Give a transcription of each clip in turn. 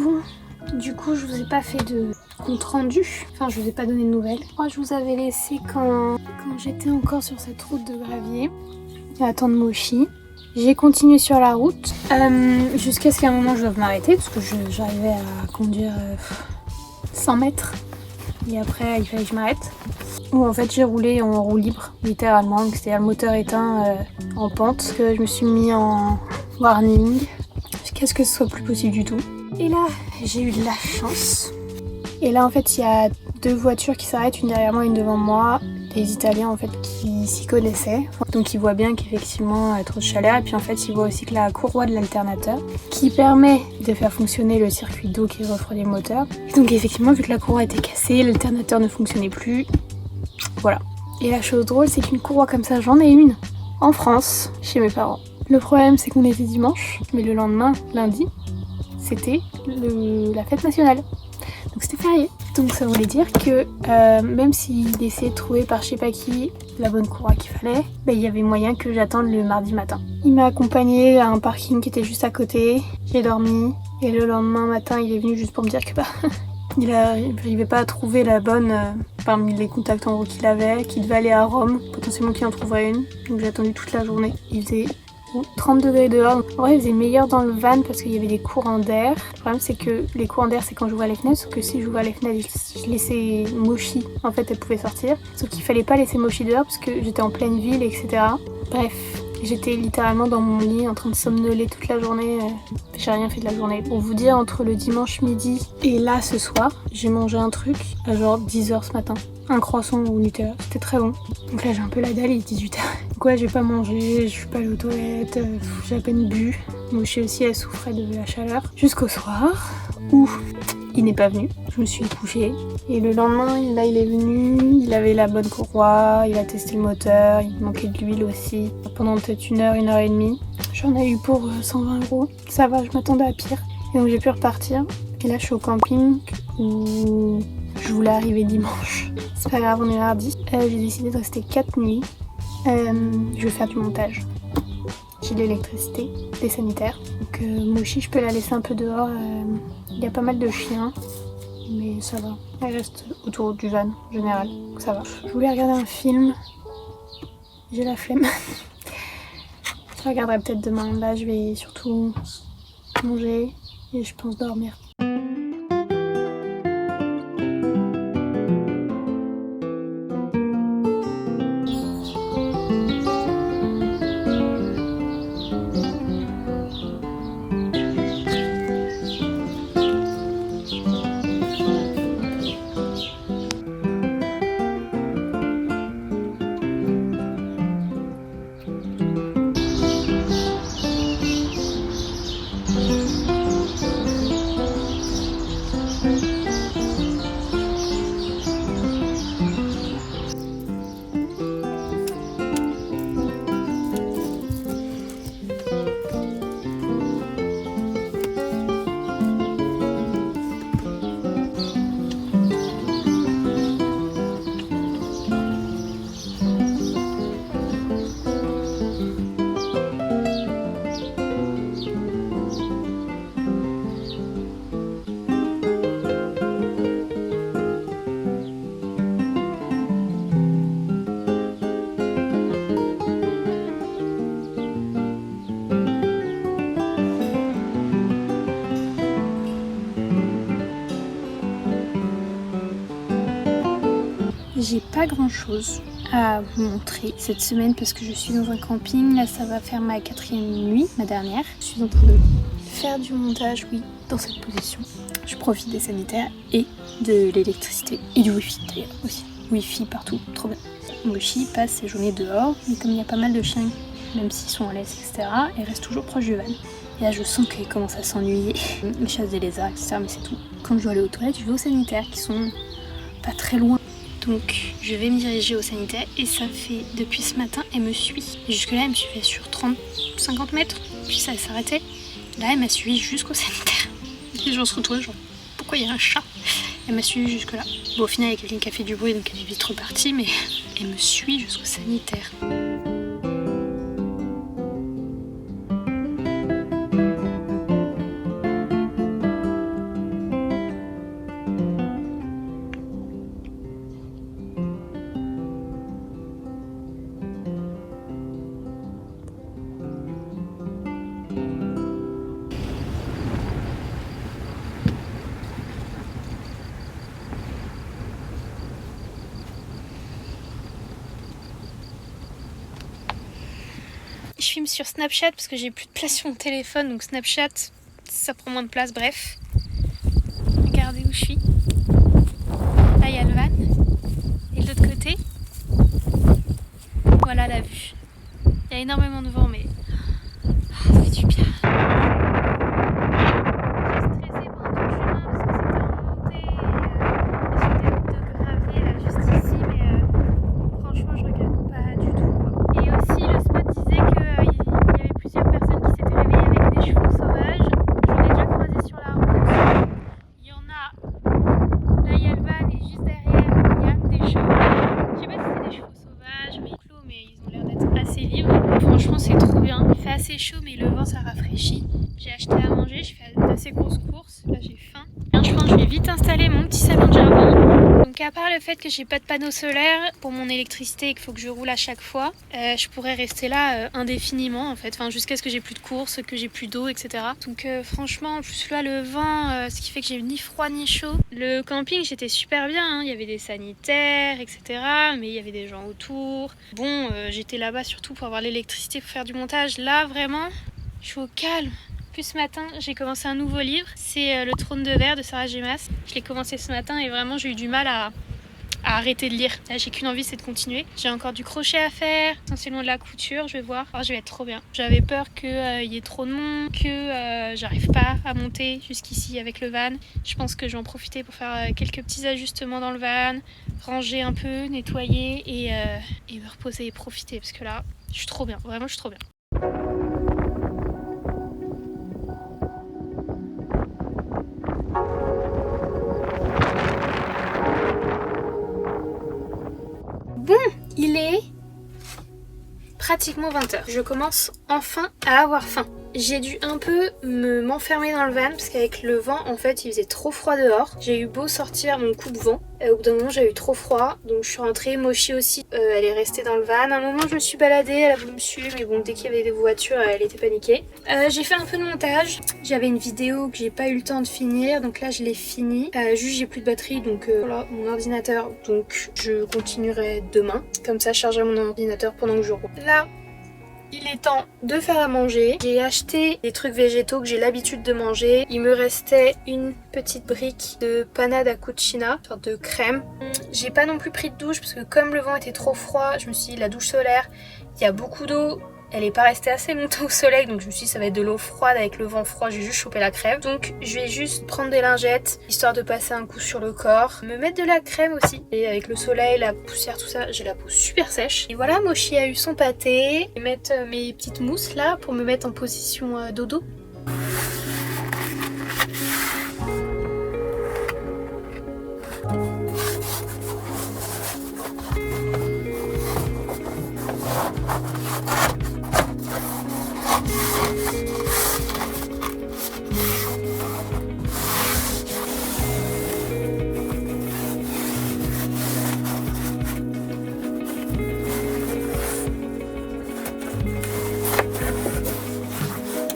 Bon, du coup je vous ai pas fait de compte rendu, enfin je vous ai pas donné de nouvelles. Moi je vous avais laissé quand j'étais encore sur cette route de gravier à attendre Mochi. J'ai continué sur la route jusqu'à ce qu'à un moment je doive m'arrêter parce que j'arrivais à conduire 100 mètres et après il fallait que je m'arrête. Où en fait j'ai roulé en roue libre littéralement, donc c'est-à-dire le moteur éteint en pente, que je me suis mis en warning jusqu'à ce que ce soit plus possible du tout. Et là j'ai eu de la chance. Et là en fait il y a 2 voitures qui s'arrêtent, une derrière moi et une devant moi, des Italiens en fait qui s'y connaissaient. Donc ils voient bien qu'effectivement il y a trop de chaleur, et puis en fait ils voient aussi que la courroie de l'alternateur qui permet de faire fonctionner le circuit d'eau qui refroidit le moteur. Et donc effectivement vu que la courroie était cassée, l'alternateur ne fonctionnait plus. Voilà. Et la chose drôle c'est qu'une courroie comme ça j'en ai une en France chez mes parents. Le problème c'est qu'on était dimanche, mais le lendemain, lundi, c'était la fête nationale. Donc c'était férié. Donc ça voulait dire que même s'il essayait de trouver par je sais pas qui la bonne courroie qu'il fallait, il y avait moyen que j'attende le mardi matin. Il m'a accompagnée à un parking qui était juste à côté, j'ai dormi, et le lendemain matin il est venu juste pour me dire que il n'arrivait pas à trouver la bonne parmi les contacts en gros qu'il avait, qu'il devait aller à Rome, potentiellement qu'il en trouverait une. Donc j'ai attendu toute la journée. Il faisait 30 degrés dehors. En vrai, il faisait meilleur dans le van parce qu'il y avait des courants d'air. Le problème, c'est que les courants d'air, c'est quand j'ouvrais les fenêtres. Sauf que si j'ouvrais les fenêtres, je laissais Mochi. En fait, elle pouvait sortir. Sauf qu'il fallait pas laisser Mochi dehors parce que j'étais en pleine ville, etc. Bref, j'étais littéralement dans mon lit en train de somnoler toute la journée. J'ai rien fait de la journée. Pour vous dire, entre le dimanche midi et là, ce soir, j'ai mangé un truc à genre 10h ce matin. Un croissant au Nutella, c'était très bon. Donc là j'ai un peu la dalle, il est 18h. Donc ouais, j'ai pas mangé, je suis pas allée aux toilettes, j'ai à peine bu. Mochi aussi, elle souffrait de la chaleur. Jusqu'au soir, où il n'est pas venu. Je me suis couchée. Et le lendemain, là il est venu, il avait la bonne courroie, il a testé le moteur, il manquait de l'huile aussi. Pendant peut-être 1 heure et demie. J'en ai eu pour 120€. Ça va, je m'attendais à pire. Et donc j'ai pu repartir. Et là je suis au camping où je voulais arriver dimanche. C'est pas grave, on est mardi. J'ai décidé de rester 4 nuits. Je vais faire du montage. J'ai de l'électricité, des sanitaires. Donc Mochi, je peux la laisser un peu dehors. Il y a pas mal de chiens. Mais ça va. Elle reste autour du van en général. Donc ça va. Je voulais regarder un film. J'ai la flemme. Je regarderai peut-être demain. Là, je vais surtout manger et je pense dormir. J'ai pas grand chose à vous montrer cette semaine parce que je suis dans un camping. Là, ça va faire ma 4e nuit, ma dernière. Je suis en train de faire du montage, oui, dans cette position. Je profite des sanitaires et de l'électricité et du wifi d'ailleurs aussi. Wifi partout, trop bien. Mochi passe ses journées dehors, mais comme il y a pas mal de chiens, même s'ils sont en laisse, etc., ils restent toujours proches du van. Et là, je sens qu'ils commencent à s'ennuyer. Ils chassent des lézards, etc., mais c'est tout. Quand je dois aller aux toilettes, je vais aux sanitaires qui sont pas très loin. Donc je vais me diriger au sanitaire et ça fait depuis ce matin, elle me suit. Et jusque là elle me suivait sur 30-50 mètres, puis ça s'arrêtait. Là elle m'a suivi jusqu'au sanitaire. Et je se retrouve genre pourquoi il y a un chat? Elle m'a suivi jusque là. Bon au final il y a quelqu'un qui a fait du bruit donc elle est vite repartie, mais elle me suit jusqu'au sanitaire. je filme sur Snapchat parce que j'ai plus de place sur mon téléphone, donc Snapchat ça prend moins de place, bref. Regardez où je suis. Là il y a le van. Et de l'autre côté, voilà la vue. Il y a énormément de vent, mais ça fait du bien. J'ai stressé pendant tout le chemin parce que c'était en montée et sur des routes de gravier là juste ici, mais franchement je regrette pas du tout, quoi. Et aussi le spot disait qu'il y avait plusieurs personnes qui s'étaient réveillées avec des chevaux sauvages. J'en ai déjà croisé sur la route. Il y en a. Là il y a le van et juste derrière il y a des chevaux. Je sais pas si c'est des chevaux sauvages, mais ils ont l'air d'être assez libres. Franchement c'est trop bien. Il fait assez chaud mais le vent ça rafraîchit. J'ai acheté à manger, je fais d'assez grosses courses. Là j'ai faim. Je pense que je vais vite installer mon petit salon de jardin. Donc à part le fait que j'ai pas de panneau solaire pour mon électricité et qu'il faut que je roule à chaque fois, je pourrais rester là indéfiniment en fait. Enfin jusqu'à ce que j'ai plus de courses, que j'ai plus d'eau, etc. Donc franchement en plus là le vent, ce qui fait que j'ai ni froid ni chaud. Le camping j'étais super bien, hein. Il y avait des sanitaires, etc. Mais il y avait des gens autour. Bon j'étais là-bas surtout pour avoir l'électricité pour faire du montage. Là vraiment je suis au calme. Plus ce matin, j'ai commencé un nouveau livre, c'est Le Trône de verre de Sarah J. Maas. Je l'ai commencé ce matin et vraiment j'ai eu du mal à arrêter de lire. Là, j'ai qu'une envie, c'est de continuer. J'ai encore du crochet à faire, essentiellement de la couture, je vais voir. Alors, je vais être trop bien. J'avais peur qu'il y ait trop de monde, que j'arrive pas à monter jusqu'ici avec le van. Je pense que je vais en profiter pour faire quelques petits ajustements dans le van, ranger un peu, nettoyer et me reposer et profiter parce que là, je suis trop bien. Vraiment, je suis trop bien. Bon, il est pratiquement 20h. Je commence enfin à avoir faim. J'ai dû un peu m'enfermer dans le van parce qu'avec le vent, en fait, il faisait trop froid dehors. J'ai eu beau sortir mon coupe-vent. Au bout d'un moment, j'ai eu trop froid. Donc, je suis rentrée. Mochi aussi, elle est restée dans le van. À un moment, je me suis baladée. Elle a voulu me suivre. Mais bon, dès qu'il y avait des voitures, elle était paniquée. J'ai fait un peu de montage. J'avais une vidéo que j'ai pas eu le temps de finir. Donc là, je l'ai finie. Juste, j'ai plus de batterie. Donc, voilà, mon ordinateur. Donc, je continuerai demain. Comme ça, je chargerai mon ordinateur pendant que je roule. Là, il est temps de faire à manger. J'ai acheté des trucs végétaux que j'ai l'habitude de manger. Il me restait une petite brique de panna da cucina, sorte de crème. J'ai pas non plus pris de douche parce que comme le vent était trop froid, je me suis dit la douche solaire, il y a beaucoup d'eau. Elle est pas restée assez longtemps au soleil, donc je me suis dit ça va être de l'eau froide avec le vent froid, j'ai juste chopé la crème. Donc je vais juste prendre des lingettes, histoire de passer un coup sur le corps. Me mettre de la crème aussi. Et avec le soleil, la poussière, tout ça, j'ai la peau super sèche. Et voilà, Mochi a eu son pâté. Je vais mettre mes petites mousses là pour me mettre en position dodo.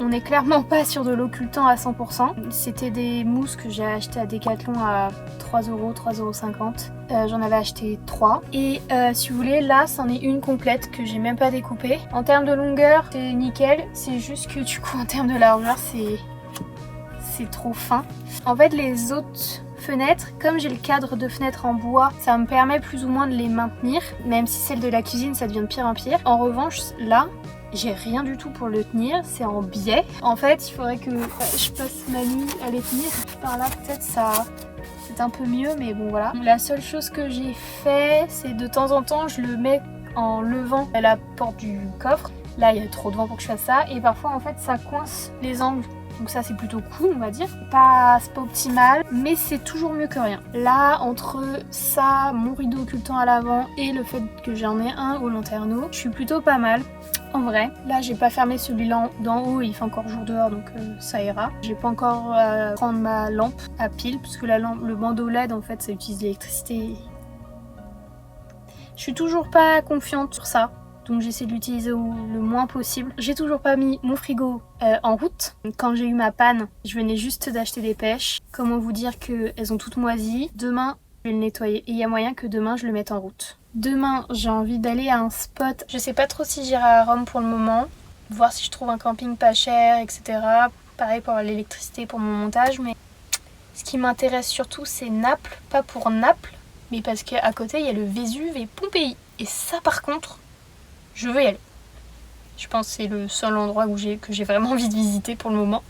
On n'est clairement pas sur de l'occultant à 100%. C'était des mousses que j'ai achetées à Decathlon à 3€, 3,50€. J'en avais acheté 3. Et si vous voulez, là, c'en est une complète que j'ai même pas découpée. En termes de longueur, c'est nickel. C'est juste que du coup, en termes de largeur, c'est trop fin. En fait, les autres fenêtres, comme j'ai le cadre de fenêtre en bois, ça me permet plus ou moins de les maintenir. Même si celle de la cuisine, ça devient de pire en pire. En revanche, là, j'ai rien du tout pour le tenir, c'est en biais. En fait, il faudrait que je passe ma nuit à les tenir. Par là, peut-être ça, c'est un peu mieux, mais bon voilà. La seule chose que j'ai fait, c'est de temps en temps, je le mets en levant la porte du coffre. Là, il y a trop de vent pour que je fasse ça. Et parfois, en fait, ça coince les angles. Donc ça, c'est plutôt cool, on va dire. C'est pas optimal, mais c'est toujours mieux que rien. Là, entre ça, mon rideau occultant à l'avant et le fait que j'en ai un au lanterneau, je suis plutôt pas mal. En vrai, là j'ai pas fermé celui-là d'en haut, il fait encore jour dehors donc ça ira. J'ai pas encore prendre ma lampe à pile parce que le bandeau LED en fait ça utilise l'électricité. Je suis toujours pas confiante sur ça, donc j'essaie de l'utiliser le moins possible. J'ai toujours pas mis mon frigo en route. Quand j'ai eu ma panne, je venais juste d'acheter des pêches. Comment vous dire qu'elles ont toutes moisi. Demain, je vais le nettoyer et il y a moyen que demain je le mette en route. Demain, j'ai envie d'aller à un spot. Je sais pas trop si j'irai à Rome pour le moment. voir si je trouve un camping pas cher, etc. Pareil pour l'électricité, pour mon montage, mais ce qui m'intéresse surtout c'est Naples, pas pour Naples, mais parce qu'à côté il y a le Vésuve et Pompéi. Et ça par contre, je veux y aller. Je pense que c'est le seul endroit que j'ai vraiment envie de visiter pour le moment.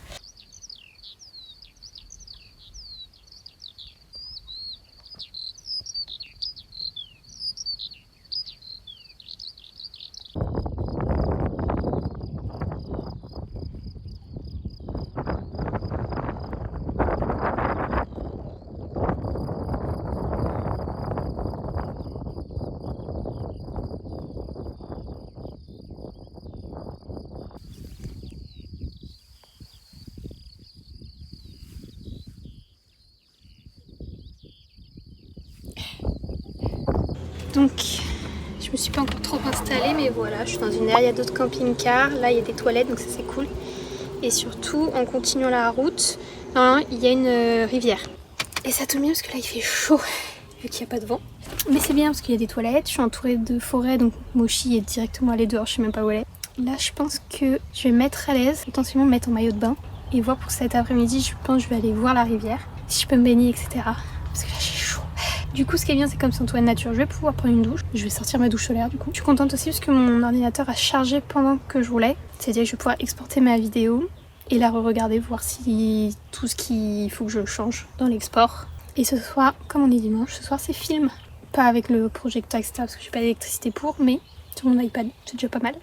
Donc, je me suis pas encore trop installée, mais voilà, je suis dans une aire, il y a d'autres camping-cars, là il y a des toilettes, donc ça c'est cool. Et surtout, en continuant la route, il y a une rivière. Et ça tombe bien parce que là il fait chaud, vu qu'il n'y a pas de vent. Mais c'est bien parce qu'il y a des toilettes, je suis entourée de forêt, donc Mochi est directement allée dehors, je sais même pas où elle est. Là je pense que je vais me mettre à l'aise, potentiellement me mettre en maillot de bain, et voir pour cet après-midi, je pense que je vais aller voir la rivière, si je peux me baigner, etc. Parce que là j'ai chaud. Du coup, ce qui est bien, c'est comme c'est entouré de nature, je vais pouvoir prendre une douche. Je vais sortir ma douche solaire du coup. Je suis contente aussi parce que mon ordinateur a chargé pendant que je roulais. C'est-à-dire que je vais pouvoir exporter ma vidéo et la re-regarder, voir si tout ce qu'il faut que je change dans l'export. Et ce soir, comme on est dimanche, ce soir c'est film. Pas avec le projecteur, etc. parce que j'ai pas d'électricité pour, mais sur mon iPad, c'est déjà pas mal.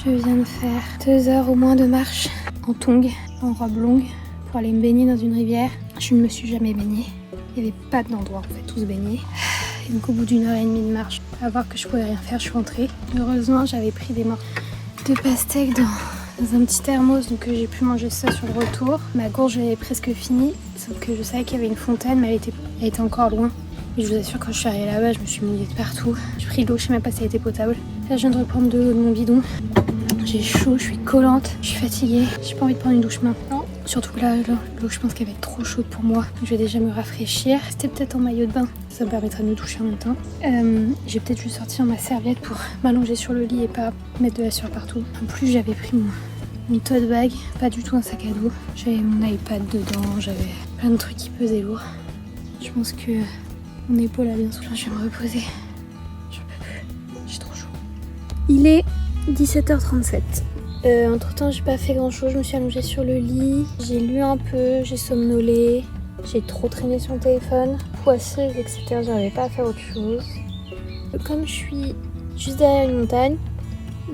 Je viens de faire 2 heures au moins de marche en tongs, en robe longue, pour aller me baigner dans une rivière. Je ne me suis jamais baignée. Il n'y avait pas d'endroit en fait où se baigner. Et donc au bout d'une heure et demie de marche, à voir que je pouvais rien faire, je suis rentrée. Heureusement, j'avais pris des morceaux de pastèque dans un petit thermos, donc j'ai pu manger ça sur le retour. Ma gourge est presque finie, sauf que je savais qu'il y avait une fontaine, mais elle était encore loin. Et je vous assure, quand je suis arrivée là-bas, je me suis mouillée de partout. J'ai pris de l'eau, je sais même pas si elle était potable. Là, je viens de reprendre de l'eau de mon bidon. J'ai chaud, je suis collante, je suis fatiguée. J'ai pas envie de prendre une douche maintenant. Surtout que là, l'eau, je pense qu'elle va être trop chaude pour moi. Je vais déjà me rafraîchir. C'était peut-être en maillot de bain. Ça me permettra de me doucher en même temps. J'ai peut-être juste sortir ma serviette pour m'allonger sur le lit et pas mettre de la sueur partout. En plus, j'avais pris mon tote bag, pas du tout un sac à dos. J'avais mon iPad dedans, j'avais plein de trucs qui pesaient lourd. Je pense que mon épaule a bien souffert. Je vais me reposer. J'en peux plus. J'ai trop chaud. Il est 17h37. Entre temps, j'ai pas fait grand chose. Je me suis allongée sur le lit. J'ai lu un peu, j'ai somnolé. J'ai trop traîné sur le téléphone. Poisseuse, etc. J'arrivais pas à faire autre chose. Comme je suis juste derrière une montagne,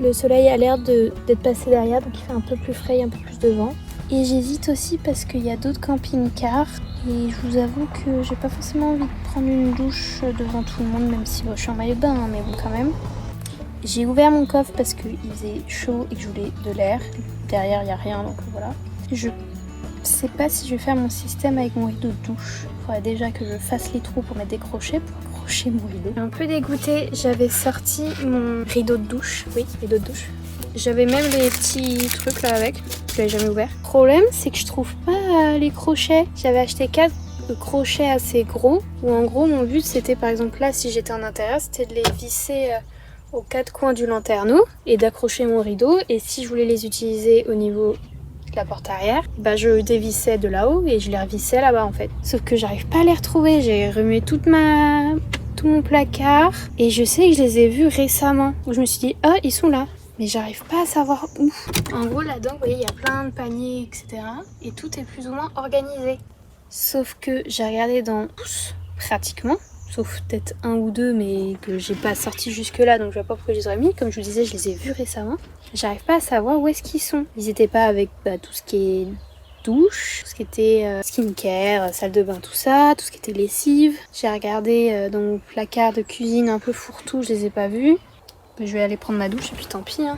le soleil a l'air d'être passé derrière, donc il fait un peu plus frais, un peu plus de vent. Et j'hésite aussi parce qu'il y a d'autres camping-cars. Et je vous avoue que j'ai pas forcément envie de prendre une douche devant tout le monde, même si je suis en maillot de bain, hein, mais bon quand même. J'ai ouvert mon coffre parce qu'il faisait chaud et que je voulais de l'air. Derrière, il n'y a rien, donc voilà. Je sais pas si je vais faire mon système avec mon rideau de douche. Il faudrait déjà que je fasse les trous pour mettre des crochets, pour accrocher mon rideau. Je suis un peu dégoûtée, j'avais sorti mon rideau de douche. Oui, rideau de douche. J'avais même les petits trucs là avec, je l'avais jamais ouvert. Le problème, c'est que je trouve pas les crochets. J'avais acheté 4 crochets assez gros, où en gros, mon but c'était par exemple là, si j'étais en intérieur, c'était de les visser aux 4 coins du lanterneau et d'accrocher mon rideau. Et si je voulais les utiliser au niveau de la porte arrière, bah je dévissais de là-haut et je les revissais là-bas en fait. Sauf que j'arrive pas à les retrouver, j'ai remué tout mon placard et je sais que je les ai vus récemment. Où je me suis dit, ah, ils sont là. Mais j'arrive pas à savoir où. En gros là-dedans, vous voyez, il y a plein de paniers, etc. Et tout est plus ou moins organisé. Sauf que j'ai regardé dans tous, pratiquement. Sauf peut-être un ou deux, mais que j'ai pas sorti jusque là, donc je vois pas pourquoi je les aurais mis. Comme je vous disais, je les ai vus récemment. J'arrive pas à savoir où est-ce qu'ils sont. Ils étaient pas avec tout ce qui est douche, tout ce qui était skincare, salle de bain, tout ça, tout ce qui était lessive. J'ai regardé dans mon placard de cuisine un peu fourre-tout, je les ai pas vus. Je vais aller prendre ma douche et puis tant pis. Hein.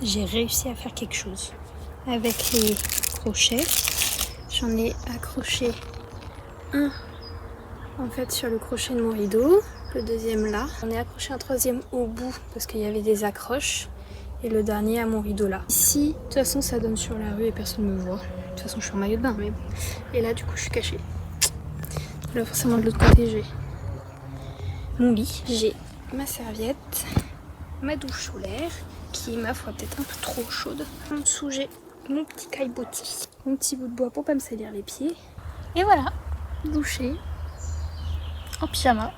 J'ai réussi à faire quelque chose. Avec les crochets, j'en ai accroché un en fait sur le crochet de mon rideau, le deuxième là. On est accroché un troisième au bout parce qu'il y avait des accroches et le dernier à mon rideau là. Ici, de toute façon ça donne sur la rue et personne ne me voit. De toute façon je suis en maillot de bain mais bon. Et là du coup je suis cachée. Là forcément de l'autre côté j'ai mon lit, j'ai ma serviette, ma douche solaire qui est ma foi peut-être un peu trop chaude. En dessous j'ai mon petit caillebotis, mon petit bout de bois pour pas me salir les pieds. Et voilà, douché en pyjama.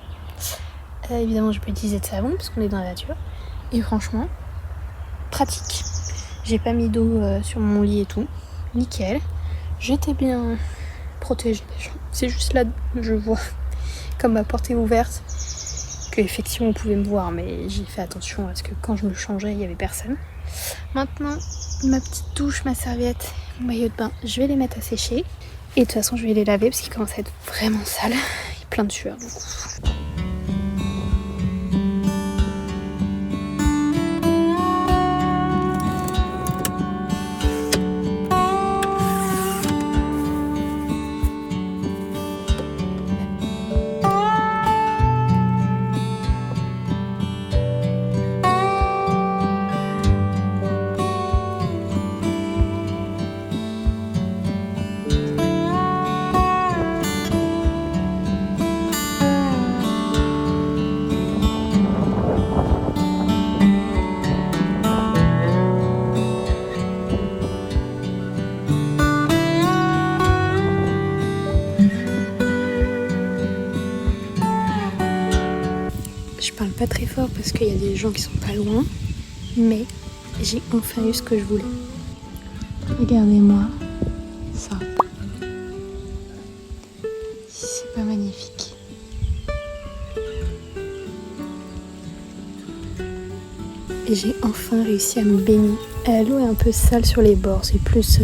Évidemment je peux utiliser de savon parce qu'on est dans la nature. Et franchement, pratique. J'ai pas mis d'eau sur mon lit et tout. Nickel. J'étais bien protégée déjà. C'est juste là, je vois comme ma porte est ouverte que effectivement on pouvait me voir, mais j'ai fait attention parce que quand je me changeais il y avait personne. Maintenant ma petite douche, ma serviette, mon maillot de bain, je vais les mettre à sécher et de toute façon je vais les laver parce qu'ils commencent à être vraiment sales. Il y a plein de sueur du coup. Je parle pas très fort parce qu'il y a des gens qui sont pas loin, mais j'ai enfin eu ce que je voulais. Regardez-moi ça. C'est pas magnifique. Et j'ai enfin réussi à me baigner. L'eau est un peu sale sur les bords, c'est plus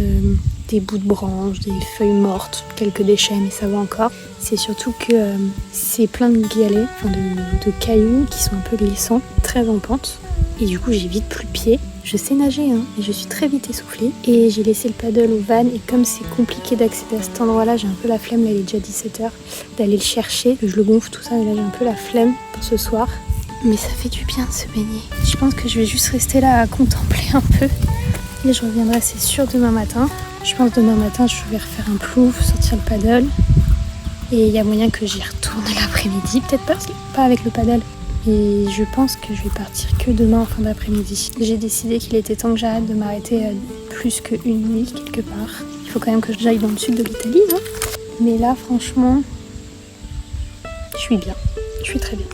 des bouts de branches, des feuilles mortes, quelques déchets, mais ça va encore. C'est surtout que c'est plein de galets, de cailloux qui sont un peu glissants, très en pente. Et du coup j'ai vite plus pied. Je sais nager, hein, mais je suis très vite essoufflée. Et j'ai laissé le paddle au van, et comme c'est compliqué d'accéder à cet endroit-là, j'ai un peu la flemme, là il est déjà 17h, d'aller le chercher. Je le gonfle tout ça, mais là j'ai un peu la flemme pour ce soir. Mais ça fait du bien de se baigner. Je pense que je vais juste rester là à contempler un peu. Et je reviendrai, c'est sûr, demain matin. Je pense demain matin, je vais refaire un plouf, sortir le paddle. Et il y a moyen que j'y retourne l'après-midi. Peut-être pas avec le paddle. Et je pense que je vais partir que demain en fin d'après-midi. J'ai décidé qu'il était temps que j'arrête de m'arrêter plus qu'une nuit quelque part. Il faut quand même que j'aille dans le sud de l'Italie, hein. Mais là, franchement, je suis bien. Je suis très bien.